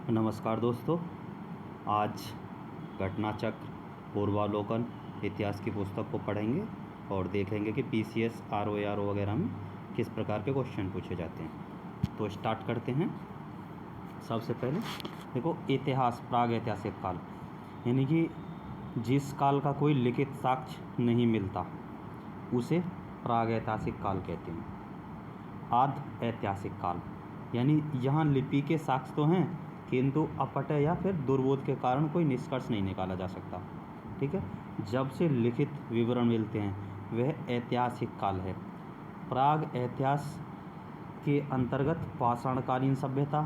नमस्कार दोस्तों। आज घटना चक्र, पूर्वावलोकन, इतिहास की पुस्तक को पढ़ेंगे और देखेंगे कि पीसीएस, आरओ वगैरह में किस प्रकार के क्वेश्चन पूछे जाते हैं। तो स्टार्ट करते हैं। सबसे पहले देखो, इतिहास, प्राग ऐतिहासिक काल, यानी कि जिस काल का कोई लिखित साक्ष्य नहीं मिलता उसे प्राग ऐतिहासिक काल कहते हैं। आद ऐतिहासिक काल, यानी यहाँ लिपि के साक्ष्य तो हैं किंतु अपठ्य या फिर दुर्बोध के कारण कोई निष्कर्ष नहीं निकाला जा सकता। ठीक है, जब से लिखित विवरण मिलते हैं वह ऐतिहासिक काल है। प्राग ऐतिहास के अंतर्गत पाषाणकालीन सभ्यता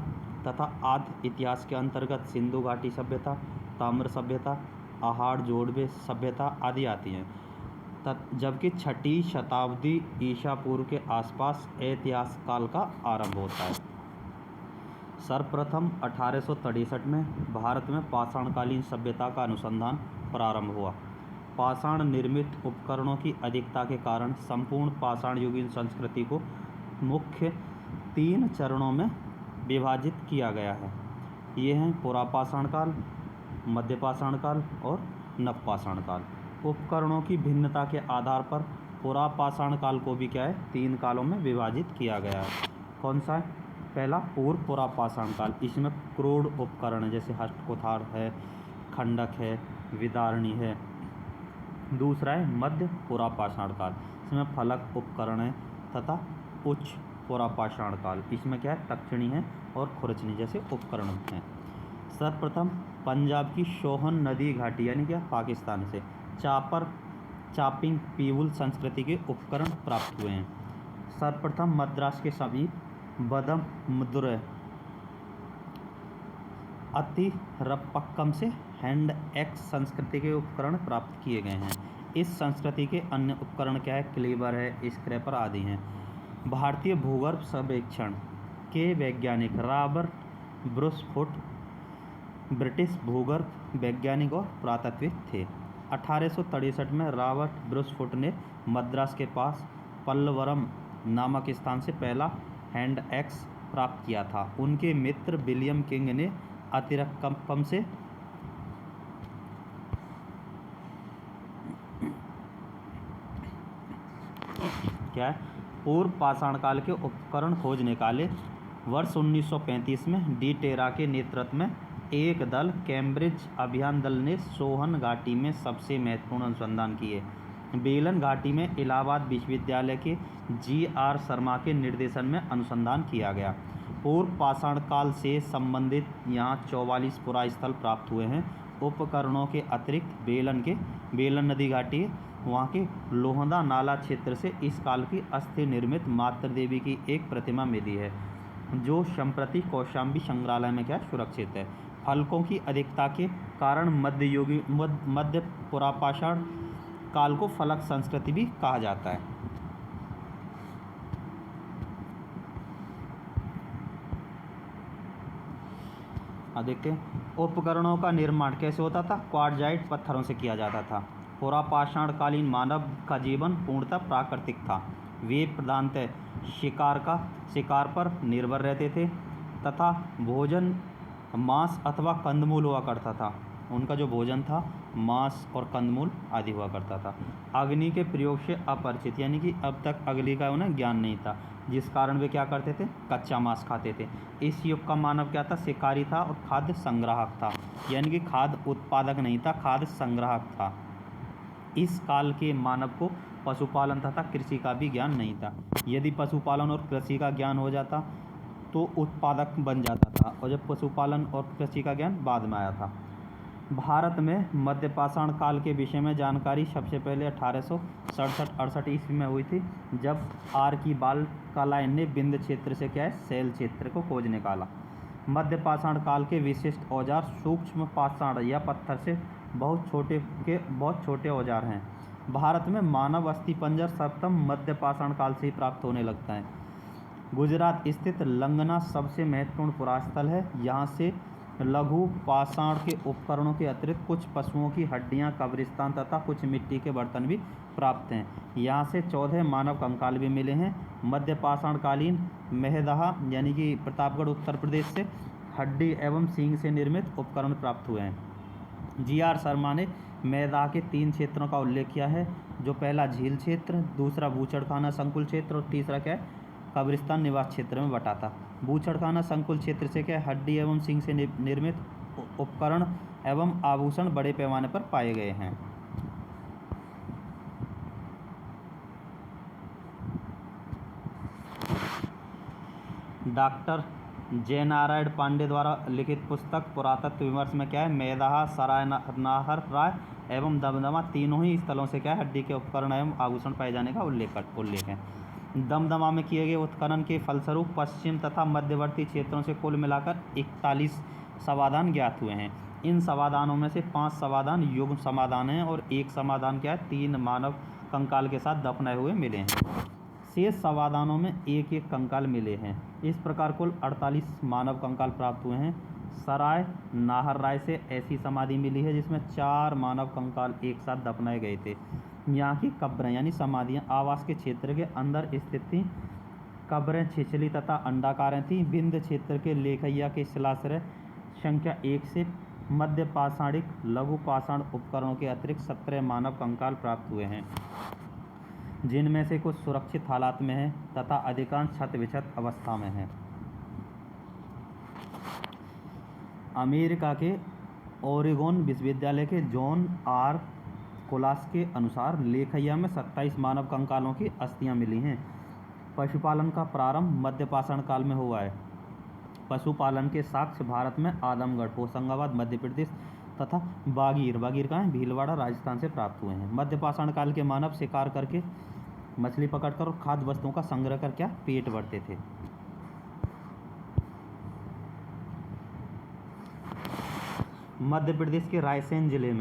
तथा आद्य इतिहास के अंतर्गत सिंधु घाटी सभ्यता, ताम्र सभ्यता, आहार जोड़वे सभ्यता आदि आती हैं। जबकि छठी शताब्दी ईसा पूर्व के आसपास ऐतिहास काल का आरंभ होता है। सर्वप्रथम 1863 में भारत में पाषाणकालीन सभ्यता का अनुसंधान प्रारंभ हुआ। पाषाण निर्मित उपकरणों की अधिकता के कारण संपूर्ण पाषाण युगीन संस्कृति को मुख्य 3 चरणों में विभाजित किया गया है। ये हैं पुरापाषाण काल, मध्यपाषाण काल और नवपाषाण काल। उपकरणों की भिन्नता के आधार पर पुरापाषाण काल को भी क्या है, 3 कालों में विभाजित किया गया है। कौन सा है? पहला पूर्व पुरापाषाण काल, इसमें क्रोड उपकरण है, जैसे हस्त कुठार है, खंडक है, विदारणी है। दूसरा है मध्य पुरापाषाण काल, इसमें फलक उपकरण है तथा उच्च पुरापाषाण काल, इसमें क्या है, तक्षणी है और खुरचनी जैसे उपकरण हैं। सर्वप्रथम पंजाब की सोहन नदी घाटी यानी क्या, पाकिस्तान से चापिंग पीवुल संस्कृति के उपकरण प्राप्त हुए हैं। सर्वप्रथम मद्रास के समीप बदम मदुरै अतिरपक्कम से हैंड एक्स संस्कृति के उपकरण प्राप्त किए गए हैं। इस संस्कृति के अन्य उपकरण क्या है, क्लीवर है, स्क्रैपर आदि हैं। भारतीय भूगर्भ सर्वेक्षण के वैज्ञानिक रॉबर्ट ब्रूसफुट ब्रिटिश भूगर्भ वैज्ञानिक और पुरातत्वविद थे। 1863 में रॉबर्ट ब्रूसफुट ने मद्रास के पास पल्लवरम नामक स्थान से पहला हैंड एक्स प्राप्त किया था। उनके मित्र विलियम किंग ने अतिरपक्कम से क्या है, पूर्व पाषाण काल के उपकरण खोज निकाले। वर्ष 1935 में डी टेरा के नेतृत्व में एक दल कैम्ब्रिज अभियान दल ने सोहन घाटी में सबसे महत्वपूर्ण अनुसंधान किए। बेलन घाटी में इलाहाबाद विश्वविद्यालय के जी.आर. शर्मा के निर्देशन में अनुसंधान किया गया। पूर्व पाषाण काल से संबंधित यहाँ 44 पुरास्थल प्राप्त हुए हैं। उपकरणों के अतिरिक्त बेलन नदी घाटी, वहाँ के लोहंदा नाला क्षेत्र से इस काल की अस्थि निर्मित मातृ देवी की एक प्रतिमा मिली है, जो संप्रति कौशाम्बी संग्रहालय में क्या सुरक्षित है। फलकों की अधिकता के कारण मध्य पुरापाषाण काल को फलक संस्कृति भी कहा जाता है। देखते हैं उपकरणों का निर्माण कैसे होता था। क्वार्टजाइट पत्थरों से किया जाता था। पुरापाषाण कालीन मानव का जीवन पूर्णतः प्राकृतिक था। वे प्रधानतः शिकार पर निर्भर रहते थे तथा भोजन मांस अथवा कंदमूल हुआ करता था। उनका जो भोजन था मांस और कंदमूल आदि हुआ करता था। अग्नि के प्रयोग से अपरिचित, यानी कि अब तक अग्नि का उन्हें ज्ञान नहीं था, जिस कारण वे क्या करते थे, कच्चा मांस खाते थे। इस युग का मानव क्या था, शिकारी था और खाद्य संग्राहक था, यानी कि खाद्य उत्पादक नहीं था, खाद्य संग्राहक था। इस काल के मानव को पशुपालन तथा कृषि का भी ज्ञान नहीं था। यदि पशुपालन और कृषि का ज्ञान हो जाता तो उत्पादक बन जाता था, और जब पशुपालन और कृषि का ज्ञान बाद में आया था। भारत में मध्यपाषाण काल के विषय में जानकारी सबसे पहले 1867-68 ईस्वी में हुई थी, जब आर की बालकालाइन ने विंध्य क्षेत्र से क्या है, शैल क्षेत्र को खोज निकाला। मध्यपाषाण काल के विशिष्ट औजार सूक्ष्म पाषाण या पत्थर से बहुत छोटे औजार हैं। भारत में मानव अस्थिपंजर सर्वप्रथम मध्यपाषाण काल से ही प्राप्त होने लगता है। गुजरात स्थित लंगना सबसे महत्वपूर्ण पुरास्थल है। यहाँ से लघु पाषाण के उपकरणों के अतिरिक्त कुछ पशुओं की हड्डियाँ, कब्रिस्तान तथा कुछ मिट्टी के बर्तन भी प्राप्त हैं। यहाँ से 14 मानव कंकाल भी मिले हैं। मध्यपाषाण कालीन मेहदहा यानी कि प्रतापगढ़ उत्तर प्रदेश से हड्डी एवं सींग से निर्मित उपकरण प्राप्त हुए हैं। जी.आर. शर्मा ने मैदाह के 3 क्षेत्रों का उल्लेख किया है, जो पहला झील क्षेत्र, दूसरा बूचड़खाना संकुल क्षेत्र और तीसरा क्या है, कब्रिस्तान निवास क्षेत्र में बटा था। बूचड़खाना संकुल क्षेत्र से क्या है, हड्डी एवं सींग से निर्मित उपकरण एवं आभूषण बड़े पैमाने पर पाए गए हैं। डॉक्टर जयनारायण पांडे द्वारा लिखित पुस्तक पुरातत्व विमर्श में क्या है, मैदाह, सराय नाहर राय एवं दमदमा तीनों ही स्थलों से क्या है, हड्डी के उपकरण एवं आभूषण पाए जाने का उल्लेख है। दमदमा में किए गए उत्खनन के फलस्वरूप पश्चिम तथा मध्यवर्ती क्षेत्रों से कुल मिलाकर 41 समाधान ज्ञात हुए हैं। इन समाधानों में से 5 समाधान युग्म समाधान हैं और 1 समाधान क्या है, 3 मानव कंकाल के साथ दफनाए हुए मिले हैं। शेष समाधानों में 1-1 कंकाल मिले हैं। इस प्रकार कुल 48 मानव कंकाल प्राप्त हुए हैं। सराय नाहर राय से ऐसी समाधि मिली है जिसमें 4 मानव कंकाल एक साथ दफनाए गए थे। यहाँ की कब्रें यानी समाधियाँ आवास के क्षेत्र के अंदर स्थित थीं। कब्रें छिछली तथा अंडाकार थीं। विंध्य क्षेत्र के लेखैया के शिलाश्रय संख्या 1 से मध्य पाषाणिक लघु पाषाण उपकरणों के अतिरिक्त 17 मानव कंकाल प्राप्त हुए हैं, जिनमें से कुछ सुरक्षित हालात में हैं तथा अधिकांश क्षत-विक्षत अवस्था में हैं। अमेरिका के ओरेगोन विश्वविद्यालय के जॉन आर कोलास के अनुसार लेखैया में 27 मानव कंकालों की अस्थियां मिली हैं। पशुपालन का प्रारंभ मध्य पाषाण काल में हुआ है। पशुपालन के साक्ष्य भारत में आदमगढ़, होशंगाबाद मध्य प्रदेश तथा बागीर कहाँ है, भीलवाड़ा राजस्थान से प्राप्त हुए हैं। मध्य पाषाण काल के मानव शिकार करके, मछली पकड़कर और खाद्य वस्तुओं का संग्रह कर क्या पेट भरते थे। मध्य प्रदेश के रायसेन जिले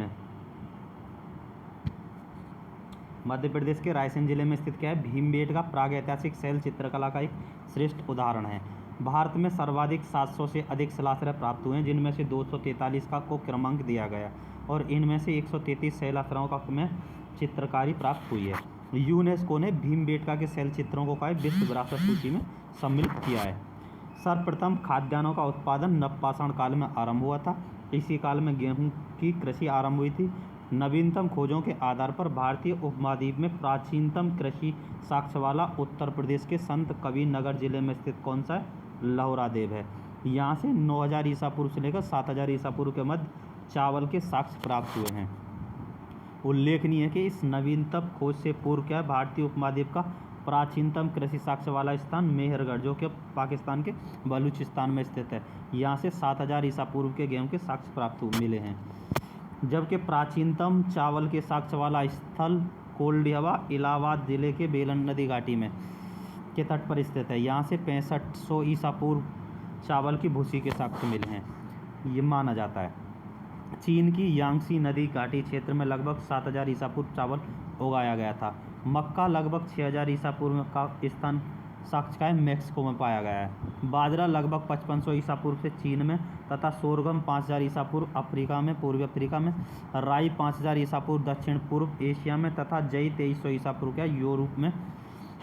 में स्थित क्या है, भीमबेटका का प्रागैतिहासिक शैल चित्रकला का एक श्रेष्ठ उदाहरण है। भारत में सर्वाधिक 700 से अधिक शिलाश्रय प्राप्त हुए हैं, जिनमें से 243 को क्रमांक दिया गया और इनमें से 133 शैलाश्रयों में चित्रकारी प्राप्त हुई है। यूनेस्को ने भीमबेटका के शैल चित्रों को विश्व विरासत सूची में सम्मिलित किया है। सर्वप्रथम खाद्यान्नों का उत्पादन नवपाषाण काल में आरंभ हुआ था। इसी काल में गेहूं की कृषि आरंभ हुई थी। नवीनतम खोजों के आधार पर भारतीय उपमहाद्वीप में प्राचीनतम कृषि साक्ष्य वाला उत्तर प्रदेश के संत कबीर नगर जिले में स्थित कौन सा है, लहोरादेव है। यहाँ से 9000 ईसा पूर्व से लेकर 7000 ईसा पूर्व के मध्य चावल के साक्ष्य प्राप्त हुए हैं। उल्लेखनीय है कि इस नवीनतम खोज से पूर्व क्या भारतीय उपमहाद्वीप का प्राचीनतम कृषि साक्ष्य वाला स्थान मेहरगढ़, जो कि पाकिस्तान के बलूचिस्तान में स्थित है। यहाँ से 7000 ईसा पूर्व के गेहूं के साक्ष्य प्राप्त मिले हैं, जबकि प्राचीनतम चावल के साक्ष्य वाला स्थल कोल्डिहवा इलाहाबाद जिले के बेलन नदी घाटी में के तट पर स्थित है। यहाँ से 6500 ईसा पूर्व चावल की भूसी के साक्ष्य मिले हैं, ये माना जाता है। चीन की यांगसी नदी घाटी क्षेत्र में लगभग 7000 ईसा पूर्व चावल उगाया गया था। मक्का लगभग 6000 ईसा पूर्व का स्थान साक्ष्य का मैक्सिको में पाया गया है। बाजरा लगभग 5500 ईसा पूर्व से चीन में तथा सोरगम 5000 ईसा पूर्व अफ्रीका में, पूर्वी अफ्रीका में, राई 5000 ईसा पूर्व दक्षिण पूर्व एशिया में तथा जई 2300 ईसा पूर्व का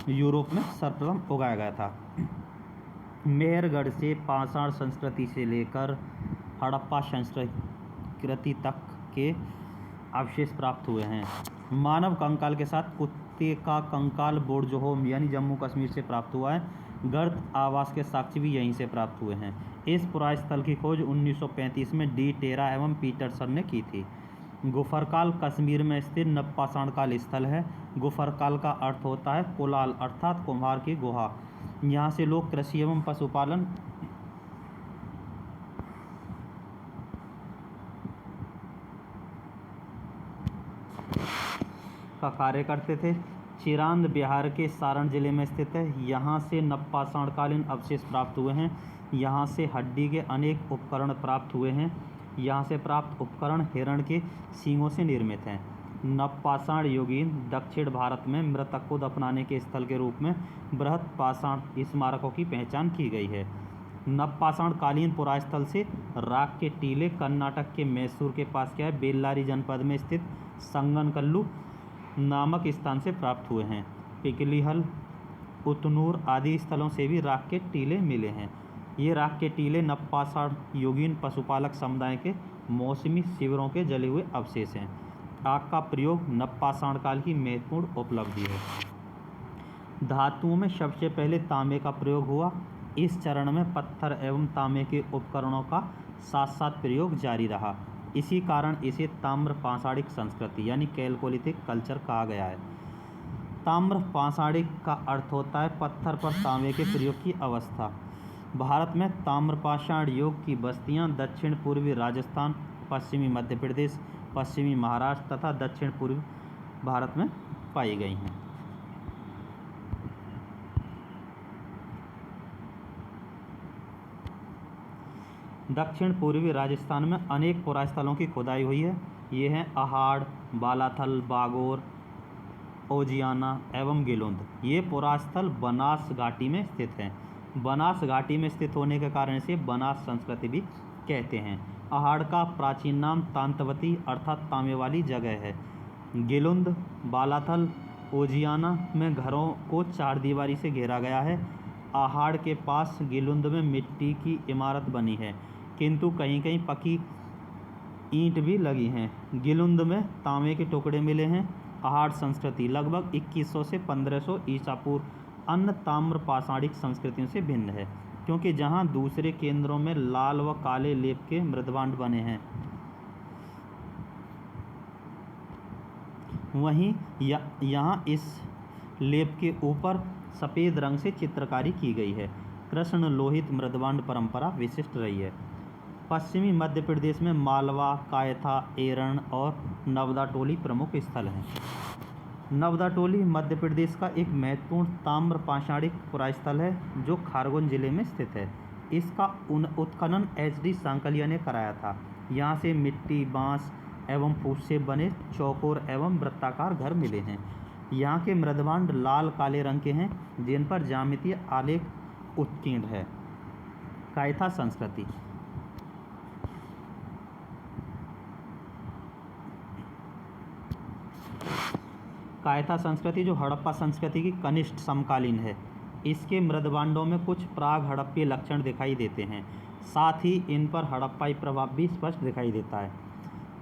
यूरोप में सर्वप्रथम उगाया गया था। मेहरगढ़ से पाषाण संस्कृति से लेकर हड़प्पा संस्कृति तक के अवशेष प्राप्त हुए हैं। मानव कंकाल के साथ कुत्ते का कंकाल बोर्जोहोम यानी जम्मू कश्मीर से प्राप्त हुआ है। गर्त आवास के साक्ष्य भी यहीं से प्राप्त हुए हैं। इस पुरास्थल की खोज 1935 में डी टेरा एवं पीटरसन ने की थी। गुफरकाल कश्मीर में स्थित नवपाषाण काल स्थल है। गुफरकाल का अर्थ होता है कुलाल अर्थात कुम्हार की गुहा। यहाँ से लोग कृषि एवं पशुपालन का कार्य करते थे। चिरांद बिहार के सारण जिले में स्थित है। यहाँ से नवपाषाणकालीन अवशेष प्राप्त हुए हैं। यहाँ से हड्डी के अनेक उपकरण प्राप्त हुए हैं। यहाँ से प्राप्त उपकरण हिरण के सींगों से निर्मित हैं। नवपाषाण युगीन दक्षिण भारत में मृतक को दफनाने के स्थल के रूप में बृहत पाषाण स्मारकों की पहचान की गई है। नवपाषाण कालीन पुरास्थल से राख के टीले कर्नाटक के मैसूर के पास क्या है, बेल्लारी जनपद में स्थित संगनकल्लू नामक स्थान से प्राप्त हुए हैं। पिकलीहल, उतनूर आदि स्थलों से भी राख के टीले मिले हैं। ये राख के टीले नवपाषाण युगीन पशुपालक समुदाय के मौसमी शिविरों के जले हुए अवशेष हैं। आग का प्रयोग नवपाषाण काल की महत्वपूर्ण उपलब्धि है। धातुओं में सबसे पहले तांबे का प्रयोग हुआ। इस चरण में पत्थर एवं तांबे के उपकरणों का साथ साथ प्रयोग जारी रहा। इसी कारण इसे ताम्र पाषाणिक संस्कृति यानी कैलकोलिथिक कल्चर कहा गया है। ताम्र पाषाणिक का अर्थ होता है पत्थर पर तांबे के प्रयोग की अवस्था। भारत में ताम्रपाषाण युग की बस्तियां दक्षिण पूर्वी राजस्थान, पश्चिमी मध्य प्रदेश, पश्चिमी महाराष्ट्र तथा दक्षिण पूर्वी भारत में पाई गई हैं। दक्षिण पूर्वी राजस्थान में अनेक पुरास्थलों की खुदाई हुई है। ये हैं अहाड़, बालाथल, बागोर, ओजियाना एवं गिलुंद। ये पुरास्थल बनास घाटी में स्थित हैं। बनास घाटी में स्थित होने के कारण इसे बनास संस्कृति भी कहते हैं। अहाड़ का प्राचीन नाम तांतवती अर्थात तांबे वाली जगह है। गिलुंद, बालाथल, ओजियाना में घरों को चारदीवारी से घेरा गया है। अहाड़ के पास गिलुंद में मिट्टी की इमारत बनी है, किंतु कहीं कहीं पक्की ईंट भी लगी हैं। गिलुंद में तांबे के टुकड़े मिले हैं। अहाड़ संस्कृति लगभग 2100 से 1500 ईसा पूर्व अन्य ताम्र पाषाणिक संस्कृतियों से भिन्न है, क्योंकि जहां दूसरे केंद्रों में लाल व काले लेप के मृदभांड बने हैं, वहीं यहाँ इस लेप के ऊपर सफ़ेद रंग से चित्रकारी की गई है। कृष्ण लोहित मृदभांड परंपरा विशिष्ट रही है। पश्चिमी मध्य प्रदेश में मालवा, कायथा, एरण और नवदाटोली प्रमुख स्थल हैं। नवदाटोली मध्य प्रदेश का एक महत्वपूर्ण ताम्र पाषाणिक पुरास्थल है जो खारगोन जिले में स्थित है। इसका उत्खनन एच.डी. सांकलिया ने कराया था। यहाँ से मिट्टी, बांस एवं फूस से बने चौकोर एवं वृत्ताकार घर मिले हैं। यहाँ के मृदभांड लाल काले रंग के हैं, जिन पर ज्यामितीय आलेख उत्कीर्ण है। कायथा संस्कृति कायथा संस्कृति जो हड़प्पा संस्कृति की कनिष्ठ समकालीन है। इसके मृदभांडों में कुछ प्राग हड़प्पीय लक्षण दिखाई देते हैं, साथ ही इन पर हड़प्पाई प्रभाव भी स्पष्ट दिखाई देता है।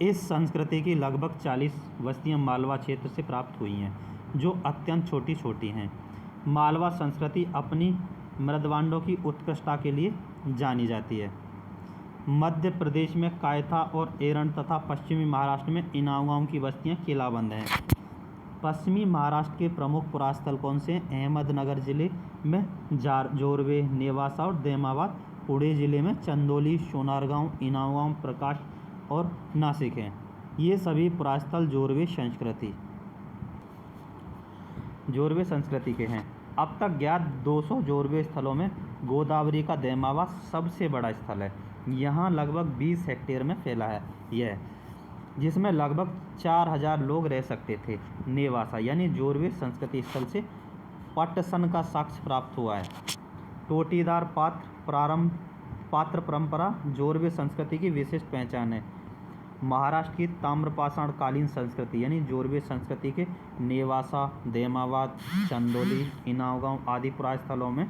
इस संस्कृति की लगभग 40 बस्तियां मालवा क्षेत्र से प्राप्त हुई हैं, जो अत्यंत छोटी छोटी हैं। मालवा संस्कृति अपनी मृदभांडों की उत्कृष्टता के लिए जानी जाती है। मध्य प्रदेश में कायथा और एरण तथा पश्चिमी महाराष्ट्र में इनाम की बस्तियां किलाबंद हैं। पश्चिमी महाराष्ट्र के प्रमुख पुरास्थल कौन से हैं? अहमदनगर जिले में जोरवे, नेवासा और देमाबाद। पुणे जिले में चंदोली, सोनारगांव, इनामगांव, प्रकाश और नासिक हैं। ये सभी पुरास्थल जोरवे संस्कृति के हैं। अब तक ज्ञात 200 जोरवे स्थलों में गोदावरी का देमाबाद सबसे बड़ा स्थल है। यहाँ लगभग 20 हेक्टेयर में फैला है यह, जिसमें लगभग 4000 लोग रह सकते थे। नेवासा यानी जोरवे संस्कृति स्थल से पट्टसन का साक्ष्य प्राप्त हुआ है। टोटीदार पात्र परंपरा जोरवे संस्कृति की विशिष्ट पहचान है। महाराष्ट्र की ताम्रपाषाण कालीन संस्कृति यानी जोरवे संस्कृति के नेवासा, देमाबाद, चंदोली, इनामगांव आदि पुरास्थलों में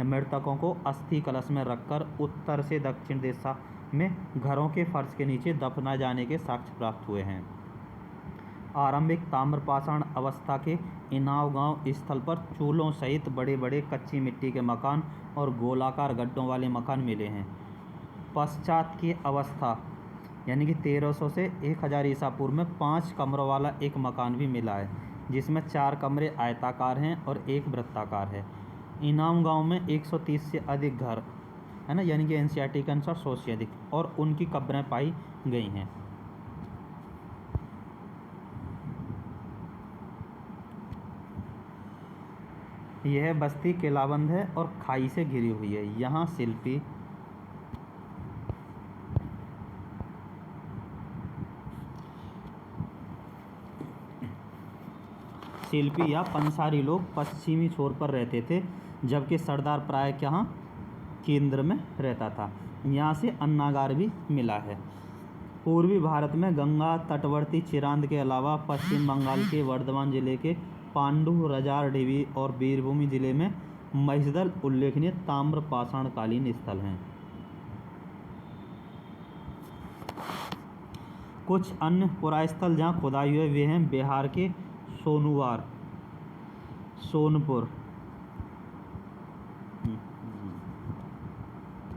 मृतकों को अस्थि कलश में रखकर उत्तर से दक्षिण दिशा में घरों के फर्श के नीचे दफनाए जाने के साक्ष्य प्राप्त हुए हैं। आरंभिक ताम्रपाषाण अवस्था के इनामगांव स्थल पर चूल्हों सहित बड़े बड़े कच्ची मिट्टी के मकान और गोलाकार गड्ढों वाले मकान मिले हैं। पश्चात की अवस्था यानी कि 1300 से 1000 ईसा पूर्व में 5 कमरों वाला एक मकान भी मिला है, जिसमें 4 कमरे आयताकार हैं और 1 वृत्ताकार है। इनाम गांव में 130 से अधिक घर है ना, यानी कि एनसीईआरटी के अनुसार 100 से अधिक, और उनकी कब्रें पाई गई हैं। यह बस्ती किलाबंद है और खाई से घिरी हुई है। यहाँ शिल्पी या पंसारी लोग पश्चिमी छोर पर रहते थे, जबकि सरदार प्राय यहाँ केंद्र में रहता था। यहाँ से अन्नागार भी मिला है। पूर्वी भारत में गंगा तटवर्ती चिरांद के अलावा पश्चिम बंगाल के वर्धमान जिले के पांडु, रजार, ढीवी और वीरभूमि जिले में महिषदल उल्लेखनीय ताम्र पाषाणकालीन स्थल हैं। कुछ अन्य पुरास्थल जहाँ खुदाई हुए वे हैं बिहार के सोनपुर,